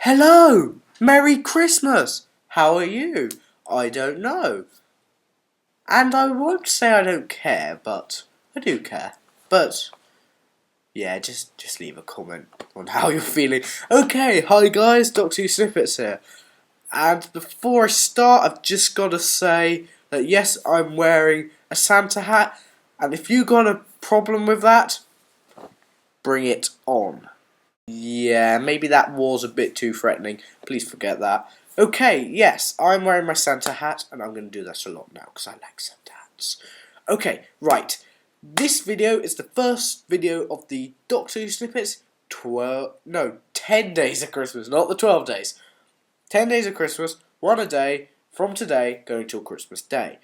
Hello! Merry Christmas! How are you? I don't know. And I won't say I don't care, but I do care. But yeah, just leave a comment on how you're feeling. Okay, hi guys, Dr. Snippets here. And before I start, I've just got to say that yes, I'm wearing a Santa hat, and if you got a problem with that, bring it on. Yeah, maybe that was a bit too threatening. Please forget that. Okay, yes, I'm wearing my Santa hat, and I'm going to do that a lot now, because I like Santa hats. Okay, right. This video is the first video of the Doctor Who snippets 10 days of Christmas, not the 12 days. 10 days of Christmas, one a day, from today, going till Christmas Day.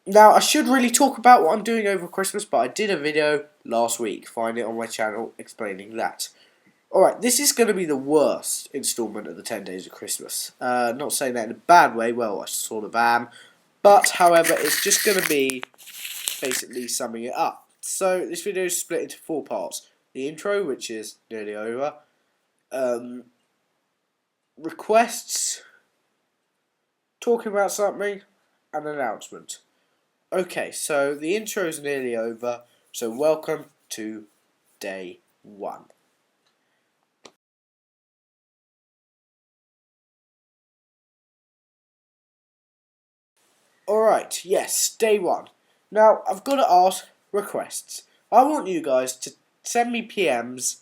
Now, I should really talk about what I'm doing over Christmas, but I did a video last week. Find it on my channel explaining that. Alright, this is going to be the worst instalment of the 10 Days of Christmas. Not saying that in a bad way, well, I sort of am. But, however, it's just going to be basically summing it up. So, this video is split into 4 parts. The intro, which is nearly over. Requests, talking about something, and an announcement. Okay, so the intro is nearly over, so welcome to day 1. Alright, yes, day 1. Now, I've got to ask requests. I want you guys to send me PMs,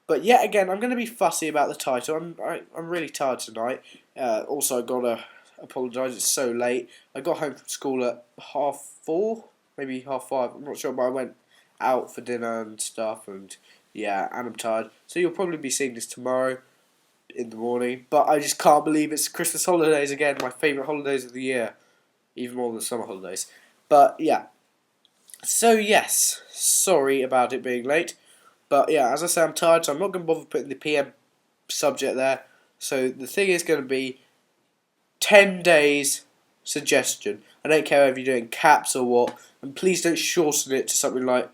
but yet again, I'm going to be fussy about the title. I'm really tired tonight. Also, I've got to apologise, it's so late. I got home from school at 4:30, maybe 5:30, I'm not sure, but I went out for dinner and stuff, and yeah, and I'm tired. So you'll probably be seeing this tomorrow in the morning, but I just can't believe it's Christmas holidays again, my favourite holidays of the year. Even more than summer holidays. But yeah. So yes, sorry about it being late. But yeah, as I say, I'm tired, so I'm not going to bother putting the PM subject there. So the thing is going to be 10 days suggestion. I don't care if you're doing caps or what. And please don't shorten it to something like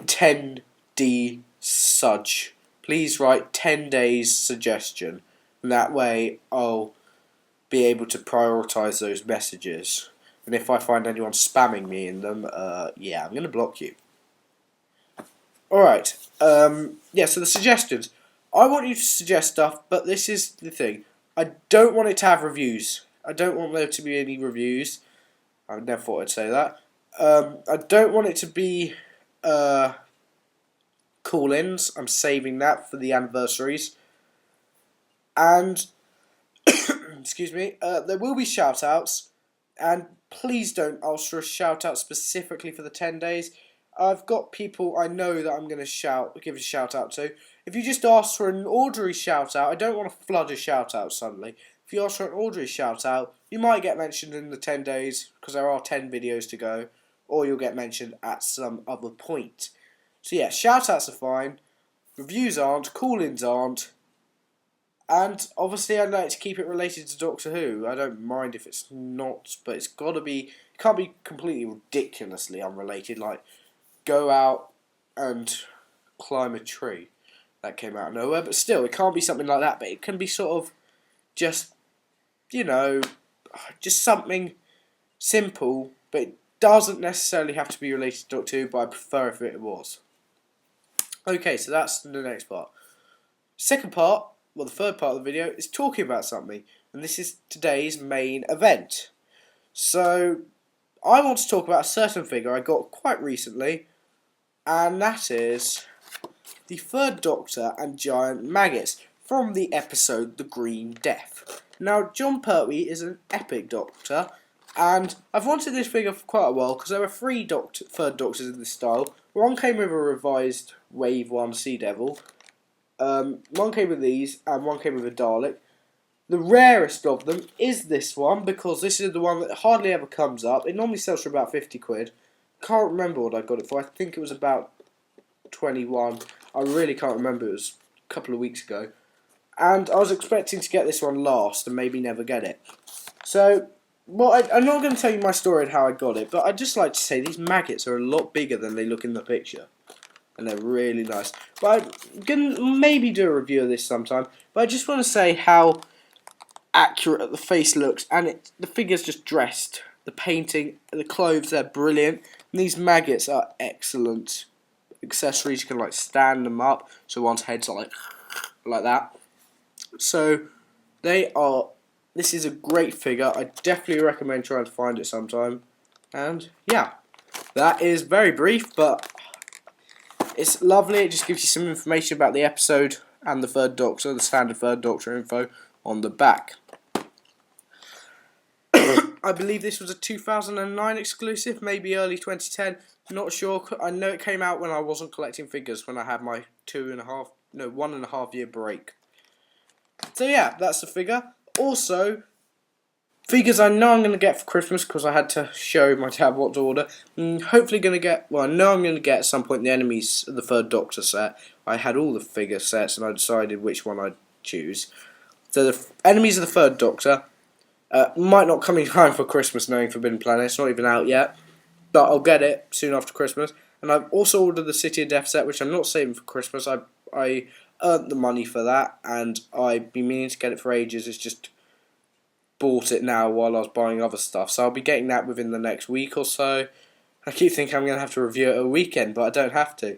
10D Sudge. Please write 10 days suggestion. And that way I'll be able to prioritise those messages. And if I find anyone spamming me in them, yeah, I'm going to block you. Alright, yeah, so the suggestions. I want you to suggest stuff, but this is the thing. I don't want it to have reviews. I don't want there to be any reviews. I never thought I'd say that. I don't want it to be call-ins. I'm saving that for the anniversaries. And excuse me, there will be shout-outs, and please don't ask for a shout-out specifically for the 10 days. I've got people I know that I'm going to give a shout-out to. If you just ask for an ordinary shout-out, I don't want to flood a shout-out suddenly. If you ask for an ordinary shout-out, you might get mentioned in the 10 days, because there are 10 videos to go, or you'll get mentioned at some other point. So yeah, shout-outs are fine, reviews aren't, call-ins aren't. And obviously I'd like to keep it related to Doctor Who. I don't mind if it's not, but it's got to be, it can't be completely ridiculously unrelated, like go out and climb a tree. That came out of nowhere, but still, it can't be something like that, but it can be sort of just, you know, just something simple, but it doesn't necessarily have to be related to Doctor Who, but I prefer if it was. Okay, so that's the next part. Second part, well, the third part of the video is talking about something, and this is today's main event. So, I want to talk about a certain figure I got quite recently, and that is the Third Doctor and Giant Maggots from the episode The Green Death. Now, John Pertwee is an epic Doctor, and I've wanted this figure for quite a while because there were 3 Third Doctors in this style. One came with a revised Wave 1 Sea Devil. One came with these, and one came with a Dalek. The rarest of them is this one, because this is the one that hardly ever comes up. It normally sells for about 50 quid. Can't remember what I got it for. I think it was about 21. I really can't remember. It was a couple of weeks ago. And I was expecting to get this one last and maybe never get it. So, well, I'm not going to tell you my story and how I got it, but I'd just like to say these maggots are a lot bigger than they look in the picture. and they're really nice. But I'm going to maybe do a review of this sometime, but I just want to say how accurate the face looks, and the figure's just dressed. The painting, the clothes, they're brilliant, and these maggots are excellent accessories. You can like stand them up, so one's head's like that. So they are. This is a great figure. I definitely recommend trying to find it sometime. And yeah, that is very brief, but it's lovely. It just gives you some information about the episode and the Third Doctor, the standard Third Doctor info on the back. I believe this was a 2009 exclusive, maybe early 2010. Not sure. I know it came out when I wasn't collecting figures, when I had my 1.5 year break. So yeah, that's the figure. Also, figures I know I'm going to get for Christmas, because I had to show my dad what to order. Hopefully going to get, well, I know I'm going to get at some point the Enemies of the Third Doctor set. I had all the figure sets and I decided which one I'd choose. So the Enemies of the Third Doctor might not come in time for Christmas, knowing Forbidden Planet. It's not even out yet, but I'll get it soon after Christmas. And I've also ordered the City of Death set, which I'm not saving for Christmas. I earned the money for that, and I've been meaning to get it for ages. It's just bought it now while I was buying other stuff, so I'll be getting that within the next week or so. I keep thinking I'm going to have to review it at a weekend, but I don't have to.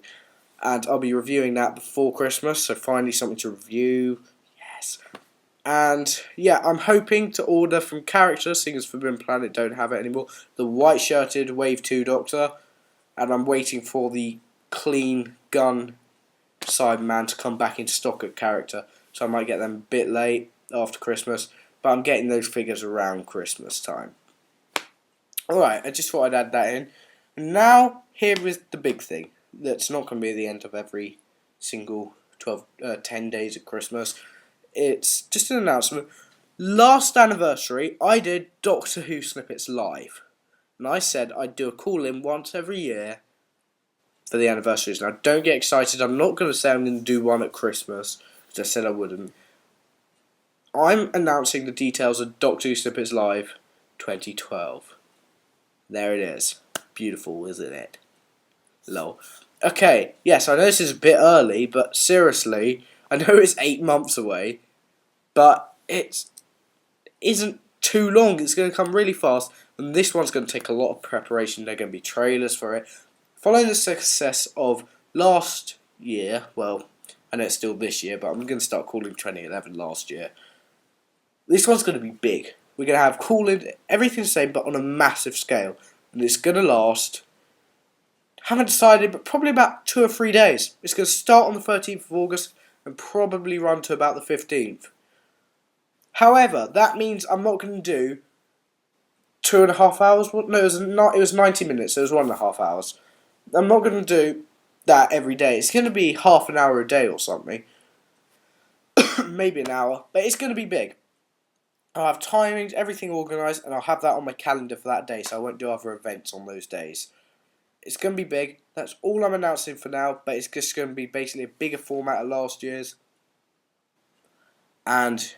And I'll be reviewing that before Christmas, so finally something to review. Yes. And yeah, I'm hoping to order from character, seeing as Forbidden Planet don't have it anymore, the white-shirted Wave 2 Doctor, and I'm waiting for the clean gun Cyberman to come back into stock at character, so I might get them a bit late after Christmas, but I'm getting those figures around Christmas time. Alright, I just thought I'd add that in. And now, here is the big thing that's not going to be at the end of every single 10 days of Christmas. It's just an announcement. Last anniversary, I did Doctor Who Snippets live. And I said I'd do a call-in once every year for the anniversaries. Now, don't get excited. I'm not going to say I'm going to do one at Christmas, because I said I wouldn't. I'm announcing the details of Doctor Who Snippets Live 2012. There it is. Beautiful, isn't it? Lol. Okay, yes, I know this is a bit early, but seriously, I know it's 8 months away, but it isn't too long. It's going to come really fast, and this one's going to take a lot of preparation. There are going to be trailers for it. Following the success of last year, well, I know it's still this year, but I'm going to start calling 2011 last year. This one's going to be big. We're going to have call-in, everything the same, but on a massive scale. And it's going to last, haven't decided, but probably about 2 or 3 days. It's going to start on the 13th of August and probably run to about the 15th. However, that means I'm not going to do 2.5 hours. No, it was 90 minutes, so it was 1.5 hours. I'm not going to do that every day. It's going to be half an hour a day or something. Maybe an hour, but it's going to be big. I'll have timings, everything organised, and I'll have that on my calendar for that day, so I won't do other events on those days. It's going to be big. That's all I'm announcing for now, but it's just going to be basically a bigger format of last year's. And,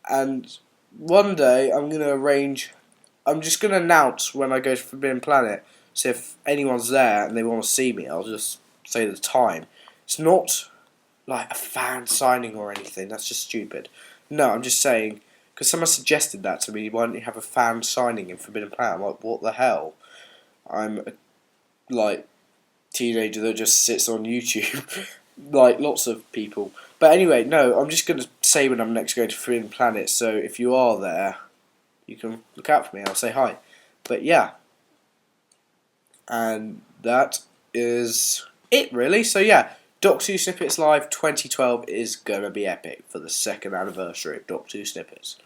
and one day I'm going to I'm just going to announce when I go to Forbidden Planet, so if anyone's there and they want to see me, I'll just say the time. It's not like a fan signing or anything, that's just stupid. No, I'm just saying, because someone suggested that to me, why don't you have a fan signing in Forbidden Planet? I'm like, what the hell? I'm a, teenager that just sits on YouTube, like lots of people. But anyway, no, I'm just going to say when I'm next going to Forbidden Planet, so if you are there, you can look out for me, I'll say hi. But yeah, and that is it really, so yeah. Doctor Who Snippets Live 2012 is going to be epic for the 2nd anniversary of Doctor Who Snippets.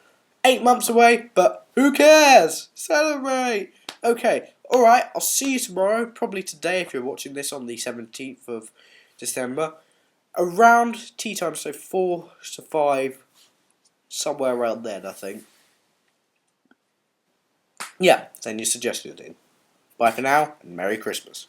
8 months away, but who cares? Celebrate! Okay, alright, I'll see you tomorrow, probably today if you're watching this on the 17th of December. Around tea time, so 4 to 5, somewhere around then, I think. Yeah, send your suggestions in. Bye for now, and Merry Christmas.